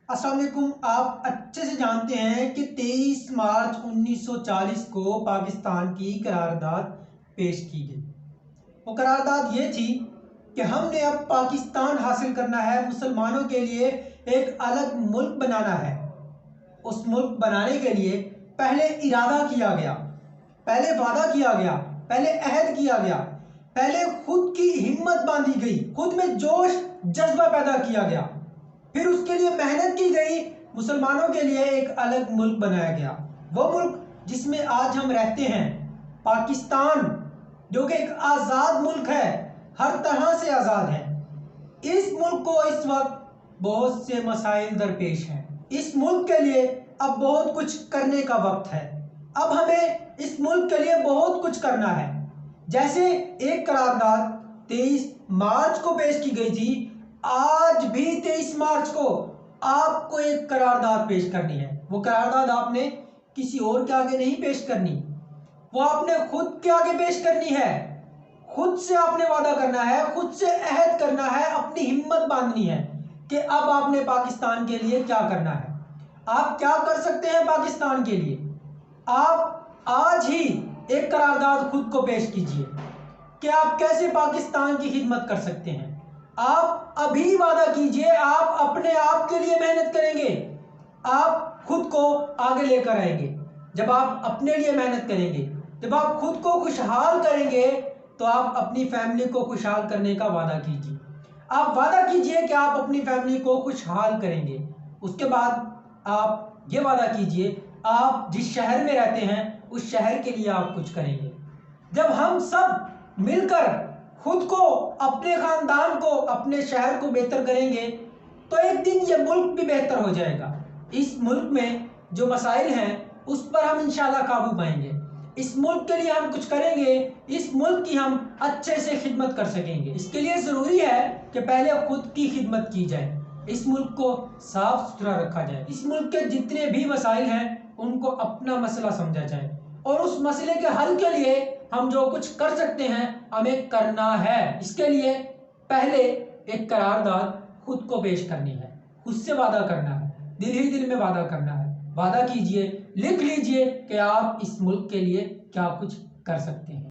अस्सलाम वालेकुम। आप अच्छे से जानते हैं कि 23 मार्च 1940 को पाकिस्तान की करारदाद पेश की गई। वो करारदाद ये थी कि हमने अब पाकिस्तान हासिल करना है, मुसलमानों के लिए एक अलग मुल्क बनाना है। उस मुल्क बनाने के लिए पहले इरादा किया गया, पहले वादा किया गया, पहले अहद किया गया, पहले खुद की हिम्मत बांधी गई, खुद में जोश जज्बा पैदा किया गया, फिर उसके लिए मेहनत की गई, मुसलमानों के लिए एक अलग मुल्क बनाया गया। वो मुल्क जिसमें आज हम रहते हैं, पाकिस्तान, जो कि एक आज़ाद मुल्क है, हर तरह से आज़ाद है। इस मुल्क को इस वक्त बहुत से मसाइल दरपेश हैं। इस मुल्क के लिए अब बहुत कुछ करने का वक्त है। अब हमें इस मुल्क के लिए बहुत कुछ करना है। जैसे एक करारदाद 23 मार्च को पेश की गई थी, आज भी 23 मार्च को आपको एक करारदाद पेश करनी है। वो करारदाद आपने किसी और के आगे नहीं पेश करनी, वो आपने खुद के आगे पेश करनी है। खुद से आपने वादा करना है, खुद से अहद करना है, अपनी हिम्मत बांधनी है कि अब आपने पाकिस्तान के लिए क्या करना है। आप क्या कर सकते हैं पाकिस्तान के लिए? आप आज ही एक करारदाद खुद को पेश कीजिए कि आप कैसे पाकिस्तान की खिदमत कर सकते हैं। आप अभी वादा कीजिए, आप अपने आप के लिए मेहनत करेंगे, आप खुद को आगे लेकर आएंगे। जब आप अपने लिए मेहनत करेंगे, जब आप खुद को खुशहाल करेंगे, तो आप अपनी फैमिली को खुशहाल करने का वादा कीजिए। आप वादा कीजिए कि आप अपनी फैमिली को खुशहाल करेंगे। उसके बाद आप ये वादा कीजिए, आप जिस शहर में रहते हैं उस शहर के लिए आप कुछ करेंगे। जब हम सब मिलकर खुद को, अपने खानदान को, अपने शहर को बेहतर करेंगे, तो एक दिन ये मुल्क भी बेहतर हो जाएगा। इस मुल्क में जो मसाइल हैं उस पर हम इंशाल्लाह काबू पाएंगे। इस मुल्क के लिए हम कुछ करेंगे, इस मुल्क की हम अच्छे से खिदमत कर सकेंगे। इसके लिए ज़रूरी है कि पहले खुद की खिदमत की जाए, इस मुल्क को साफ सुथरा रखा जाए, इस मुल्क के जितने भी मसाइल हैं उनको अपना मसला समझा जाए, और उस मसले के हल के लिए हम जो कुछ कर सकते हैं हमें करना है। इसके लिए पहले एक करारदाद खुद को पेश करनी है, खुद से वादा करना है, दिल ही दिल में वादा करना है। वादा कीजिए, लिख लीजिए कि आप इस मुल्क के लिए क्या कुछ कर सकते हैं।